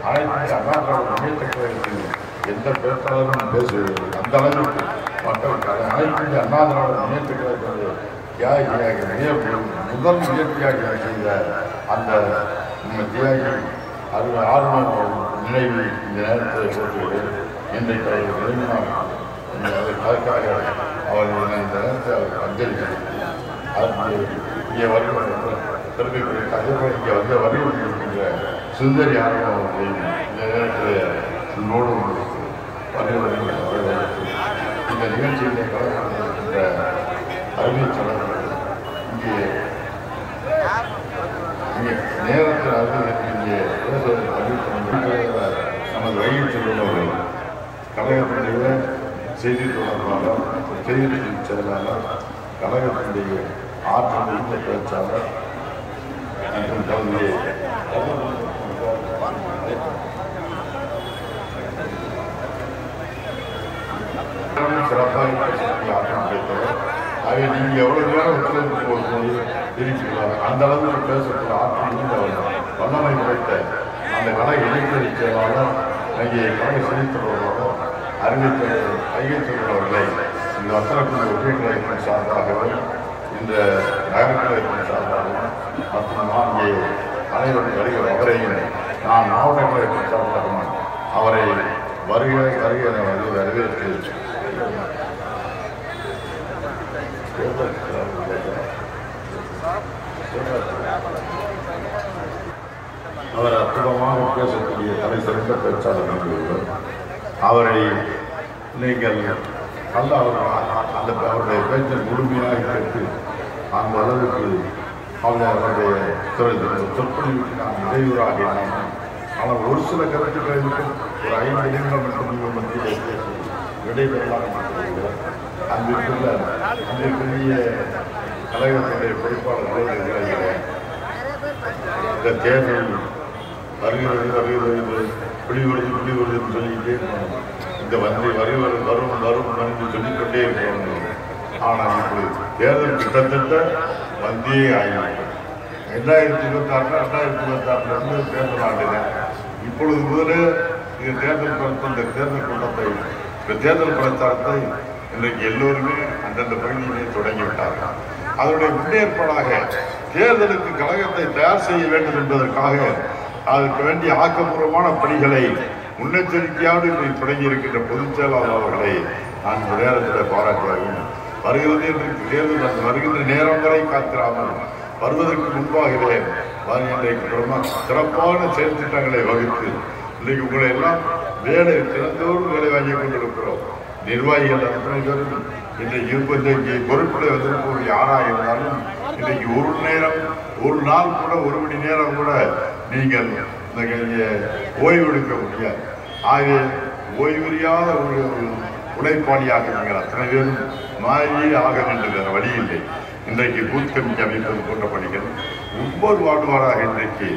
அனைத்து அண்ணா திராவிட முன்னேற்ற கழகத்தில் எந்த பேச்சாளரும் பேசுவது அந்த அளவுக்கு மக்கள் அனைத்து அண்ணா திராவிட முன்னேற்ற கழகத்தில் தியாகியாக முதல் முயற்சியாக செய்த அந்த தியாகி ஆர்வம் நினைவு இந்த நேரத்தில் போட்டு இன்றைக்கு அவர்கள் விரும்பினார். அதற்காக அவர்கள் இந்த நேரத்தில் அவர் அஞ்சலி அதற்கு இங்கே வருகின்ற பெருமைக்குரிய கதைப்பை இங்கே வந்து வருகின்ற சுந்தரி ஆர்வம் அவர்கள் இந்த நேரத்தில் நோடு வருகின்ற இந்த நிகழ்ச்சியிலே கலந்து கொண்டிருக்கின்ற அறிவியலாளர்கள் இங்கே நேரத்தில் அறிவியல் இங்கே நமது வகையில் செல்லுள்ளவர்கள் கழகத்தினுடைய செய்தி தொடர்பாளர் செய்தி செயலாளர் கழகத்தினுடைய ஆற்றல் மிக்க பேச்சாளர் மற்றும் கல்வியை சிறப்பாக ஆற்றல் கிடைத்தவர். அதை நீங்கள் எவ்வளவு நேரம் ஒத்துழைப்பு போகும்போது இருக்கிறார் அந்த அளவுக்கு பேசக்கூடிய ஆற்றல் இருந்தவர் வல்லமை கிடைத்த அந்த கழக இளைஞர் செயலாளர் அங்கே கழக செய்தித்தொடர்பாளர் அறிவித்தவர்கள் கையெழுத்துள்ளவர்களை இந்த வத்தலக்குழு ஒற்றை கழகத்தின் சார்பாகவும் இந்த நகரக்கழகத்தின் சார்பாகவும் மற்றும் அங்கே அனைவரும் வருகிற அவரையும் நான் மாவட்ட கழகத்தின் சார்பாகவும் அவரை வருகிற வரவேற்று அவர் அற்புதமாக பேசக்கூடிய தலை சிறந்த பேச்சாளர். அவரை நீங்கள் நல்ல அவருடைய பேச்சை முழுமையாக கேட்டு அந்த அளவுக்கு அவருடைய சொற்பொழிவுக்கு நான் இடையூறாக ஆனால் ஒரு சில கருத்துக்களை மட்டும் ஒரு 5 நிமிடம் மட்டும் நீங்கள் மத்தியில் பேசி விடைபெறலாம் இருக்கிறார். அன்றைக்குரிய கழகத்தினுடைய பொறுப்பாளர்களை இந்த தேர்தல் வருகிறது புலிவருதுன்னு சொல்லிக்கிட்டே இருக்கணும். இந்த வரும் என்று சொல்லிக்கொண்டே இருக்கணும். ஆனால் இப்படி தேர்தல் கிட்டத்தட்ட வந்தே ஆகிவிட்டது. 2026 தேர்தல் ஆண்டுங்க. இப்பொழுது முதலே இந்த தேர்தல் கூட்டத்தை இந்த தேர்தல் பிரச்சாரத்தை இன்றைக்கு எல்லோருமே அந்தந்த பகுதியிலே தொடங்கிவிட்டார்கள். அதனுடைய முன்னேற்பாடாக தேர்தலுக்கு கழகத்தை தயார் செய்ய வேண்டும் என்பதற்காக அதற்கு வேண்டிய ஆக்கப்பூர்வமான பணிகளை முன்னெச்சரிக்கையோடு இன்றைக்கு தொடங்கி இருக்கின்ற பொதுச் செயலாளர் அவர்களை நான் இந்த நேரத்தில் பாராட்டுகிறேன். வருகிறது என்று தேர்தல் வருகின்ற நேரம் வரை காத்திராமல் வருவதற்கு முன்பாகவே இன்றைக்கு சிறப்பான செயல் திட்டங்களை வகுத்து இன்றைக்கு உங்களை எல்லாம் தினந்தோடு வேலை வாங்கி கொண்டிருக்கிறோம். நிர்வாகிகள் அத்தனை பேரும் இன்றைக்கு பொறுப்பில் வந்திருப்பவர் யாராக இருந்தாலும் இன்றைக்கு ஒரு நாள் கூட 1 மணி நேரம் கூட நீங்கள் ஓய்வெடுக்க முடியாது. ஆகவே ஓய்வறியாத ஒரு உழைப்பாளியாக நீங்கள் அத்தனை பேரும் மாறியே ஆக வேண்டும் என்ற வழி இல்லை. இன்றைக்கு பூத் கமிட்டி அமைப்பது போன்ற பணிகள் ஒவ்வொரு வார்டுவாராக இன்றைக்கு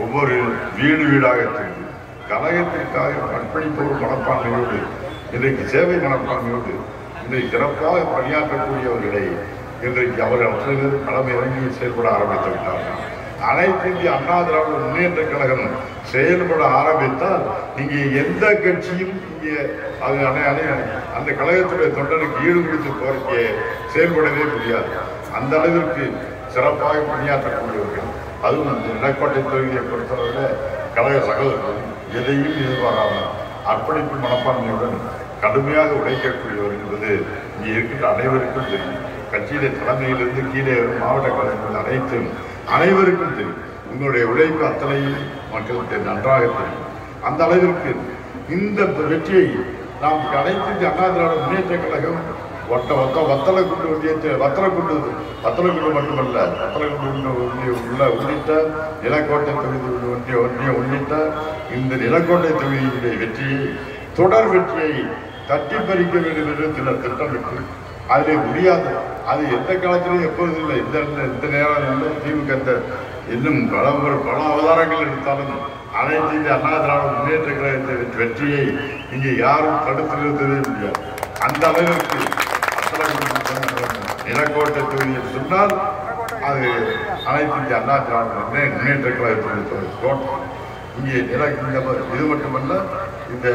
ஒவ்வொரு வீடாக சென்று கழகத்திற்காக அர்ப்பணிப்பொரு மனப்பான்மையோடு இன்றைக்கு சேவை மனப்பான்மையோடு இன்றைக்கு சிறப்பாக பணியாற்றக்கூடியவர்களை இன்றைக்கு அவர்கள் அத்தனை பேரும் கடமை இறங்கி செயல்பட ஆரம்பித்து விட்டார்கள். அனைத்து இந்திய அண்ணா திராவிட முன்னேற்ற கழகம் செயல்பட ஆரம்பித்தால் இங்கே எந்த கட்சியும் இங்கே அந்த கழகத்துடைய தொண்டனுக்கு ஈடுபடுத்தி கோரிக்கையை செயல்படவே முடியாது. அந்த அளவிற்கு சிறப்பாக பணியாற்றக்கூடியவர்கள், அதுவும் அந்த நிலக்கோட்டை தொகுதியை பொறுத்தவரை கழக சகோதரர்கள் எதையும் எதிர்பாராமல் அர்ப்பணிப்பு மனப்பான்மையுடன் கடுமையாக உழைக்கக்கூடியவர் என்பது இங்கே இருக்கின்ற அனைவருக்கும் தெரியும். கட்சியிலே தலைமையிலிருந்து கீழே மாவட்ட கழகங்கள் அனைவருக்கும் தெரியும். உங்களுடைய உழைப்பு அத்தனையும் மக்களுக்கு நன்றாக தெரியும். அந்த அளவிற்கு இந்த வெற்றியை நாம் அனைத்து அண்ணா திராவிட முன்னேற்ற கழகம் வத்தலக்குண்டு மட்டுமல்ல, வத்தலக்குண்டு உள்ளிட்ட நிலக்கோட்டை தொகுதி ஒன்றிய உள்ளிட்ட இந்த நிலக்கோட்டை தொகுதியினுடைய வெற்றியை தொடர் வெற்றியை தட்டி பறிக்க வேண்டும் என்று சிலர் திட்டமிட்டு அதிலே முடியாது. அது எந்த காலத்திலும் எப்போதும் இல்லை. இந்த நேரம் திமுக இன்னும் பல அவதாரங்கள் எடுத்தாலும் அனைத்து இந்திய அண்ணா திராவிட முன்னேற்ற கழகத்தின் வெற்றியை இங்கே யாரும் தடுத்து நிறுத்தவே முடியாது. அந்த அளவிற்கு நிலக்கோட்டை தொகுதியை சொன்னால் அது அனைத்து இந்திய அண்ணா திராவிட முன்னேற்ற கழகத்தின் தோட்டம். இங்கே இது மட்டுமல்ல, இந்த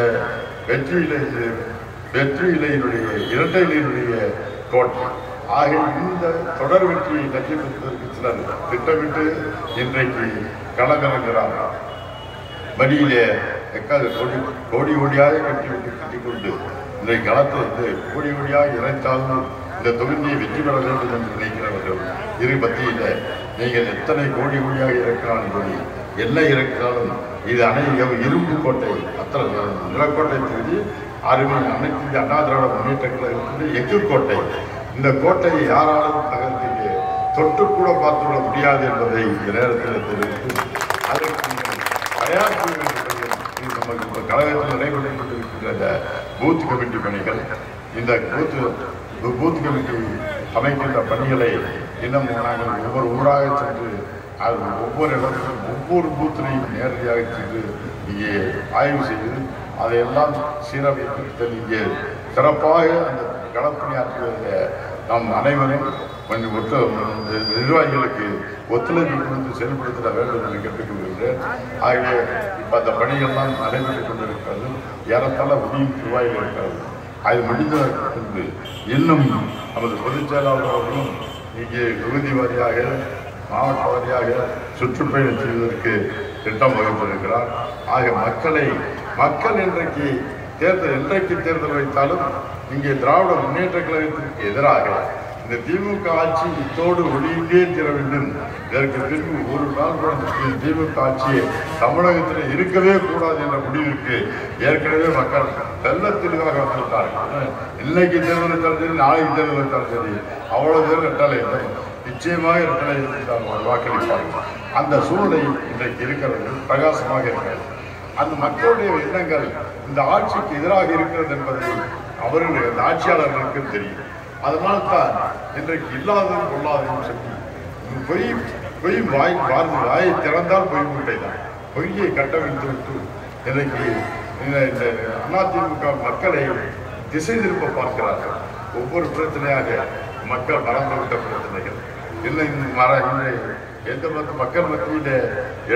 வெற்றி இலையினுடைய இரட்டை இலையினுடைய கோட்டை ஆக இந்த தொடர் வெற்றியை லட்சியப்படுத்துவதற்கு சிலர் திட்டமிட்டு இன்றைக்கு களமிறங்குகிறார்கள். வழியிலே கோடி கோடியாக கட்டிக்கொண்டு இன்றைக்கு களத்தை கோடி கோடியாக இறைத்தாலும் இந்த தொகுதியை வெற்றி பெற வேண்டும் என்று நினைக்கிறவர்கள் இரு மத்தியில் நீங்கள் எத்தனை கோடி கோடியாக இறக்கிறான் சொல்லி என்ன இறக்கிறாலும் இது இரும்பு கோட்டை நிலக்கோட்டை தொகுதி அருமை அனைத்து இந்திய அண்ணா திராவிட முன்னேற்ற கழகத்தினுடைய எஃகு கோட்டை. இந்த கோட்டையை யாராலும் நகரத்திலே தொட்டு கூட பார்த்துவிட முடியாது என்பதை இந்த நேரத்தில் தெரிவித்து அதற்கு நமக்கு கழகத்தில் நடைபெற்றுக் கொண்டிருக்கின்ற பூத் கமிட்டி பணிகள், இந்த பூத் கமிட்டி அமைக்கின்ற பணிகளை இன்னும் நாங்கள் ஒவ்வொரு ஊராக சென்று அது ஒவ்வொரு இடத்திலும் ஒவ்வொரு பூத்தினையும் நேரடியாக சென்று இங்கே ஆய்வு செய்து அதையெல்லாம் சீரமைத்து இங்கே சிறப்பாக அந்த களப்பணியாற்றுவதை நாம் அனைவரும் நிர்வாகிகளுக்கு ஒத்துழைப்பு கொடுத்து செயல்படுத்த வேண்டும் என்று கேட்டுக்கொள்கின்றேன். ஆகவே இப்போ அந்த பணிகள்லாம் நடைபெற்றுக் கொண்டிருக்கிறது. ஏறத்தாழ முடியும் நிர்வாகிகள் இருக்கிறது. அது முடிந்ததற்கு பின்பு இன்னும் நமது பொதுச் செயலாளர் அவர்களும் இங்கே தொகுதி வாரியாக மாவட்ட வாரியாக சுற்றுப்பயணம் செய்வதற்கு திட்டம் வகுத்திருக்கிறார். ஆக மக்கள் என்றைக்கு தேர்தல் வைத்தாலும் இங்கே திராவிட முன்னேற்ற கழகத்திற்கு எதிராக இந்த திமுக ஆட்சி இத்தோடு ஒளியிலே தீர வேண்டும். இதற்கு பின்பு ஒரு நாள் கூட திமுக ஆட்சியை தமிழகத்தில் இருக்கவே கூடாது என்ற முடிவுக்கு ஏற்கனவே மக்கள் தெல்ல தெளிவாக வந்துவிட்டார்கள். இன்னைக்கு தேர்தல் வைத்தாலும் சரி, நாளைக்கு தேர்தல் வைத்தாலும் சரி, அவ்வளவு பேர் ரெட்டலை நிச்சயமாக ரெட்டலை வாக்களிப்பார்கள். அந்த சூழ்நிலை இன்றைக்கு இருக்கிறது, பிரகாசமாக இருக்கிறது. அந்த மக்களுடைய எண்ணங்கள் இந்த ஆட்சிக்கு எதிராக இருக்கிறது என்பதை அவர்களுடைய அந்த ஆட்சியாளர்களுக்கு தெரியும். அதனால் தான் இன்றைக்கு இல்லாததும் கொள்ளாததும் சொல்லி பொய் வாயை திறந்தால் பொய் முட்டை தான். பொய்யை கட்டவிழ்த்து விட்டு இன்றைக்கு இந்த அதிமுக மக்களை திசை திருப்ப பார்க்கிறார்கள். ஒவ்வொரு பிரச்சனையாக மக்கள் மறந்துவிட்ட பிரச்சனைகள் இல்லை, எந்த மக்கள் மத்தியிலே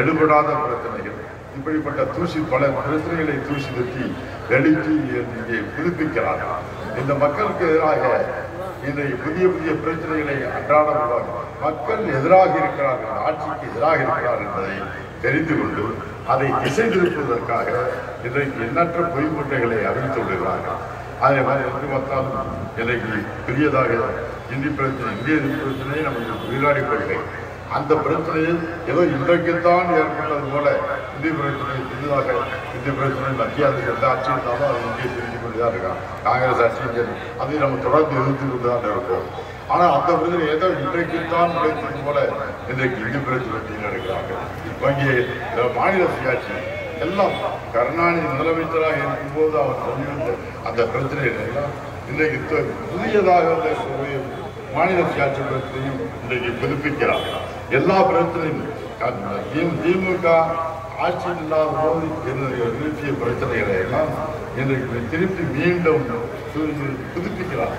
எடுபடாத பிரச்சனைகள், இப்படிப்பட்ட பல பிரச்சனைகளை தூசி தட்டி எழுச்சி இங்கே புதுப்பிக்கிறார்கள். இந்த மக்களுக்கு எதிராக இன்றைய புதிய பிரச்சனைகளை அன்றாடம் மக்கள் எதிராக இருக்கிறார்கள், ஆட்சிக்கு எதிராக இருக்கிறார்கள் என்பதை தெரிந்து கொண்டு அதை திசை திருப்புவதற்காக இன்றைக்கு எண்ணற்ற பொய் மூட்டைகளை அறிவித்து விடுகிறார்கள். அதே மாதிரி என்று பார்த்தாலும் இன்றைக்கு புதியதாக இந்திய பிரச்சனை நமக்கு உயிராடி கொள்கை, அந்த பிரச்சனையை ஏதோ இன்றைக்குத்தான் ஏற்பட்டது போல இந்திய பிரச்சனை மத்திய அரசு எந்த ஆட்சி இருந்தாலும் அது இந்தியை தெரிஞ்சு கொண்டுதான் இருக்காங்க. காங்கிரஸ் ஆட்சி அதை நம்ம தொடர்ந்து எதிர்த்து கொண்டுதான் இருக்கோம். ஆனால் அந்த பிரச்சனை ஏதோ இன்றைக்குத்தான் கிடைத்தது போல இன்றைக்கு இந்திய பிரச்சனை நடக்கிறார்கள். இங்கே மாநில சுயாட்சி எல்லாம் கருணாநிதி முதலமைச்சராக இருக்கும்போது அவர் சொல்லியிருந்த அந்த பிரச்சனைகள் எல்லாம் இன்றைக்கு புதியதாக மாநில சுயாட்சி பிரச்சனையும் இன்றைக்கு புதுப்பிக்கிறார். எல்லா பிரச்சனையும் திமுக ஆட்சியில் இல்லாத போது நிறுத்திய பிரச்சனைகளை எல்லாம் இன்றைக்கு திருப்பி மீண்டும் புதுப்பிக்கிறார்.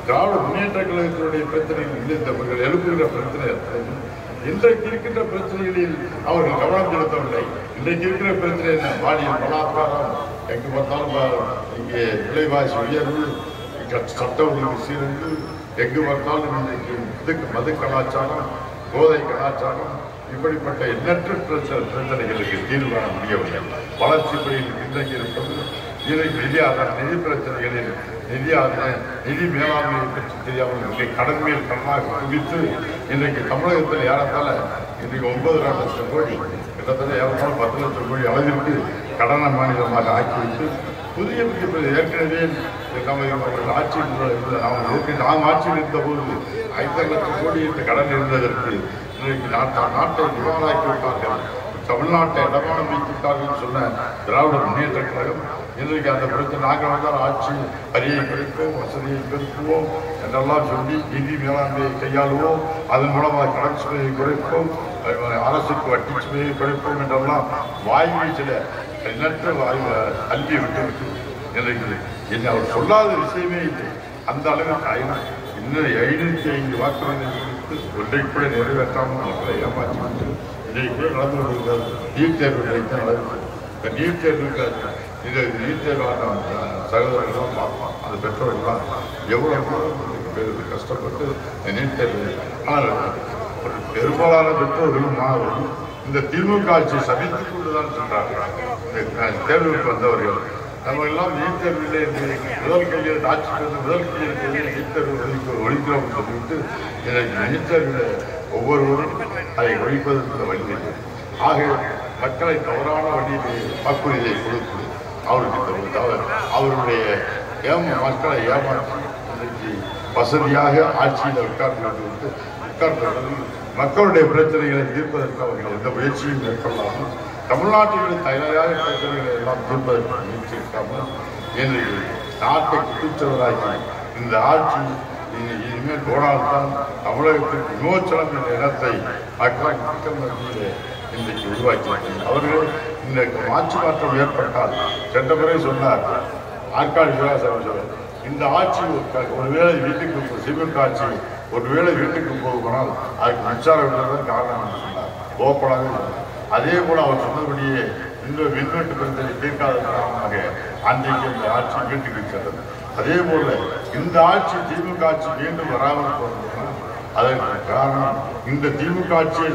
திராவிட முன்னேற்ற கழகத்தினுடைய பிரச்சனைகள் எழுப்புகிற பிரச்சனை இன்றைக்கு இருக்கின்ற பிரச்சனைகளில் அவர்கள் கவனம் செலுத்தவில்லை. இன்றைக்கு இருக்கிற பிரச்சனை என்ன? பாலியல் பலாத்காரம், எங்கு பார்த்தாலும் இங்கே விலைவாசி உயர்வு, சட்ட ஒழுங்கு சீரழிவு, எங்கு பார்த்தாலும் இன்றைக்கு மது கலாச்சாரம், போதை கலாச்சாரம், இப்படிப்பட்ட எண்ணற்ற பிரச்சனைகளுக்கு தீர்வு காண முடியவில்லை. வளர்ச்சி பணியில் இன்றைக்கு இருப்பது இன்றைக்கு நிதி பிரச்சனைகளில் நிதி மேலாண்மையை பற்றி தெரியாமல் இன்றைக்கு கடன் மேல் கடனாக குவித்து இன்றைக்கு தமிழகத்தில் ஏறத்தாழ இன்றைக்கு 9 லட்சம் கோடி, கிட்டத்தட்ட ஏறத்தாழ 10 லட்சம் கோடி அளவிற்கு கடன மாநிலமாக ஆக்கிவிட்டு புதிய ஏற்கனவே நாம் ஆட்சியில் இருந்த போது 5 லட்சம் கோடி இந்த கடன் இருந்ததற்கு இன்றைக்கு நாட்டை திவாலாக்கி விட்டார்கள், தமிழ்நாட்டை இடமானம் வைத்துவிட்டார்கள் சொன்ன திராவிட முன்னேற்ற கழகம் இன்றைக்கு அந்த பிரச்சனை நாங்கள் வந்தால் ஆட்சி வரியை குறைப்போம், வசதியை பெருக்குவோம் என்றெல்லாம் சொல்லி நிதி மேலாண்மையை கையாளுவோம், அதன் மூலமாக கடன் சுமையை குறைப்போம், அரசுக்கு வட்டி சுமையை குறைப்போம் என்றெல்லாம் வாய்மை சில எண்ணற்ற அல்வி விட்டு இன்றைக்கு என்ன அவர் சொல்லாத விஷயமே இல்லை. அந்த அளவுக்கு இன்னும் 505 வாக்குறுதிகள் ஒன்றை கூட நிறைவேற்றாமல் மக்களை ஏமாற்றிவிட்டு இன்றைக்கு கூட நடந்து கொண்டிருக்கிறது. நீட் தேர்வு தான் நடக்குது. இந்த நீட் தேர்வுக்கு இந்த நீட் தேர்வான சகோதரர்கள்லாம் பார்ப்போம். அந்த பெற்றோர்கள்லாம் எவ்வளோ கஷ்டப்பட்டு நீட் தேர்வு. ஆனால் பெரும்பாலான பெற்றோர்களும் மாணவர்களும் இந்த திமுக ஆட்சியை சபித்துக் கொண்டுதான் சென்றார்கள். இந்த தேர்வுக்கு வந்தவர்கள் நம்ம எல்லாம் நீட் தேர்வில்லை என்று முதல் கையில் ஆட்சி முதல் கையில் நீட் தேர்வு ஒழிக்கிறோம் சொல்லிவிட்டு எனக்கு நீட் தேர்வில் ஒவ்வொருவரும் அதை ஒழிப்பதற்கு வழி. ஆக மக்களை தவறான வழியிலே வாக்குறுதியை கொடுத்து அவருக்கு அவருடைய மக்களை ஏமாற்றி இன்றைக்கு வசதியாக ஆட்சியில் உட்கார்ந்து மக்களுடைய பிரச்சனைகளை தீர்ப்பதற்கு அவர்கள் எந்த முயற்சியும் மேற்கொள்ளாமல் தமிழ்நாட்டில் தலைவராக பிரச்சனைகளை எல்லாம் தீர்ப்பதற்கு முயற்சிக்காமல் இன்றைக்கு நாட்டை குடிச்சவராகி இந்த ஆட்சி இனிமேல் போனால்தான் தமிழகத்திற்கு விமோச்சனம் என்ற இடத்தை மக்கள் மத்தியிலே இன்றைக்கு உருவாக்கியிருக்கிறார். அவர்கள் இந்த ஆட்சி மாற்றம் ஏற்பட்டால் சென்ற முறை சொன்னார் ஆற்காடு சிவராசாமி, இந்த ஆட்சி ஒருவேளை வீட்டுக்கு திமுக ஆட்சி ஒருவேளை வீட்டுக்கு போனால் அதுக்கு மின்சாரம் விடுறதுதான் காரணம் என்று சொன்னார். ஓப்பனாக அதே போல அவர் சொன்னபடியே இந்த மின்வெட்டு பிரச்சனை தீர்க்காத காரணமாக அன்றைக்கு இந்த ஆட்சி வீட்டுக்கு சென்றது. அதே போல இந்த ஆட்சி திமுக ஆட்சி மீண்டும் வராமல் போனதுன்னா அதற்கு காரணம் இந்த திமுக ஆட்சியை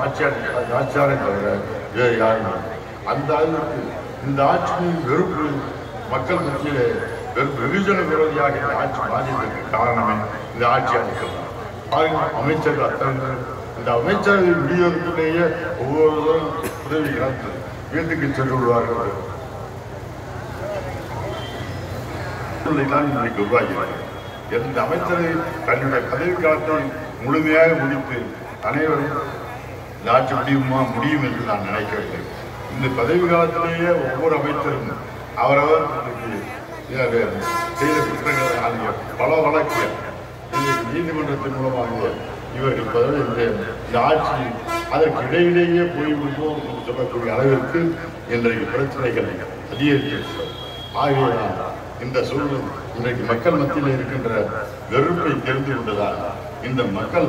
ஆட்சியாரை தவிர வேறு யாரும். அந்த அளவுக்கு இந்த ஆட்சியின் வெறுப்பு மக்கள் மத்தியிலே வெகுஜன விரோதியாக இந்த ஆட்சி மாறியதற்கு காரணமே இந்த ஆட்சி அமைச்சர் அமைச்சர்கள் அத்தனை இந்த அமைச்சரவை முடிவதற்குள்ளேயே ஒவ்வொருவரும் உதவி இழந்து வீட்டுக்கு சென்று விடுவார்கள். இன்றைக்கு உருவாகிறார்கள். எந்த அமைச்சரை தன்னுடைய பதவி காலத்தை முழுமையாக முடித்து அனைவரும் இந்த ஆட்சி முடியும் என்று நான் நினைக்கவில்லை. இந்த பதவி காலத்திலேயே ஒவ்வொரு அமைச்சரும் அவரவர் செய்த குற்றங்களை பல வழக்கு நீதிமன்றத்தின் மூலமாக இவர்கள் பதவி இந்த ஆட்சி அதற்கு இடையிலேயே போய்விடுவோம் என்று சொல்லக்கூடிய அளவிற்கு இன்றைக்கு பிரச்சனைகள் அதிகரிக்கிறது. ஆகியதான் இந்த சூழ்நிலை இன்றைக்கு மக்கள் மத்தியில் இருக்கின்ற வெறுப்பை தெரிந்து கொண்டுதான் இந்த மக்கள்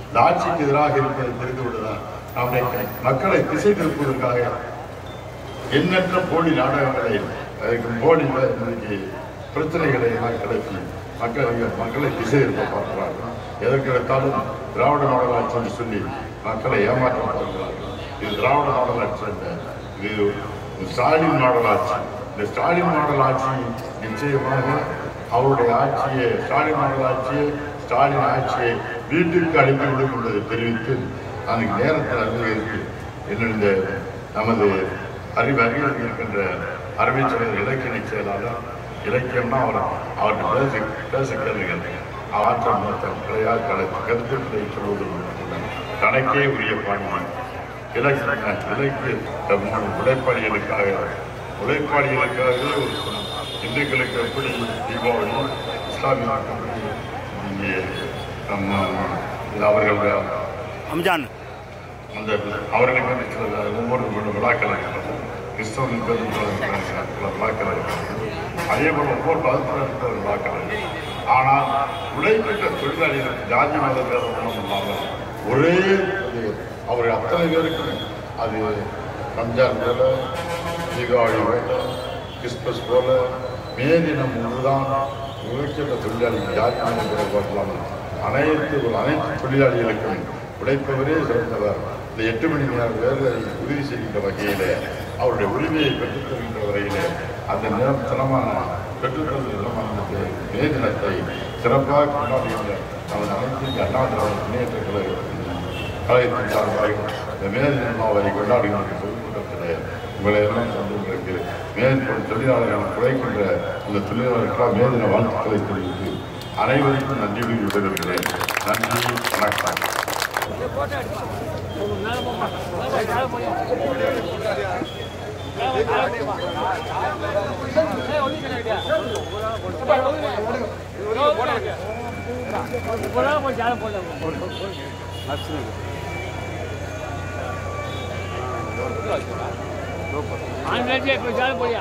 இந்த ஆட்சிக்கு எதிராக இருப்பதை தெரிந்து கொண்டுதான் நம்முடைய மக்களை திசை திருப்பதற்காக எண்ணற்ற போலி நாடகங்களை போலி இன்றைக்கு பிரச்சனைகளை எல்லாம் கிளப்பி மக்களை திசை திருப்ப பார்க்கிறார்கள். எதற்கெடுத்தாலும் திராவிட மாடல் ஆட்சி சொல்லி மக்களை ஏமாற்ற பார்க்கிறார்கள். இது திராவிட மாடல் ஆட்சி அல்ல, இது ஸ்டாலின் மாடல் ஆட்சி. இந்த ஸ்டாலின் மாடல் ஆட்சி நிச்சயமாக அவருடைய ஆட்சியை ஸ்டாலின் மாடல் ஆட்சியை ஸ்டாலின் ஆட்சியை வீட்டுக்கு அனுப்பிவிடும் என்பதை தெரிவித்து அதுக்கு நேரத்தில் அறிவித்து என்னுடைய நமது அறிவில் இருக்கின்ற அறிவிச்சவர் இலக்கிய செயலாளர் இலக்கியம்னா அவர்கிட்ட பேச கேள்விகள் ஆற்றல் கிடையாது கருத்துக்களை சொல்வதற்கு தனக்கே உரிய பாணி இலக்கிய உழைப்பாளிகளுக்காக ஒரு இந்துக்களுக்கு எப்படி தீபாவளி இஸ்லாமியர்களுக்கு இங்கே அவர்கள் ரம்ஜான் அந்த அவர்களுக்கு சில ஒவ்வொரு விழாக்கள் இருக்கிறது. கிறிஸ்தவனுக்கு விழாக்கள் இருக்கிறது. அதே போல் ஒவ்வொரு மதத்தில் இருக்கிற விழாக்கள். ஆனால் உழைக்கின்ற தொழிலாளிகளுக்கு ஜாதி மத பேதம் இல்லாமல் ஒரே அவர்கள் அத்தனை பேருக்கும் அது ரம்ஜான் போல தீபாவளி போல கிறிஸ்துமஸ் போல மே தினம் ஒன்றுதான் உழைக்கின்ற தொழிலாளிகள் ஜாதி மத பேதம் இல்லாமல் அனைத்து தொழிலாளிகளுக்கும் உழைப்பவரே சிறந்தவர். இந்த 8 மணி நேரம் வேலை உறுதி செய்கின்ற வகையில் அவருடைய உரிமையை பெற்றுத்தருகின்ற வரையில் அந்த தினமான பெற்றுத்தருகிற தினமான மே தினத்தை சிறப்பாக கொண்டாடுகின்ற நமது அனைத்து அண்ணா திராவிட முன்னேற்ற கழகத்தின் சார்பாக இந்த மே தினமாவை கொண்டாடுகின்ற பொதுக்கூட்டத்தில் உங்களை எல்லாம் சந்தோஷங்களுக்கு மேற்படும் தொழிலாளர்கள் குறைக்கின்ற இந்த தொழிலாளர்களால் மே தின வாழ்த்துக்களை தெரிவித்து அனைவருக்கும் நன்றி விடைபெறுகிறேன். நன்றி, வணக்கம். ஆன்லைன் போய்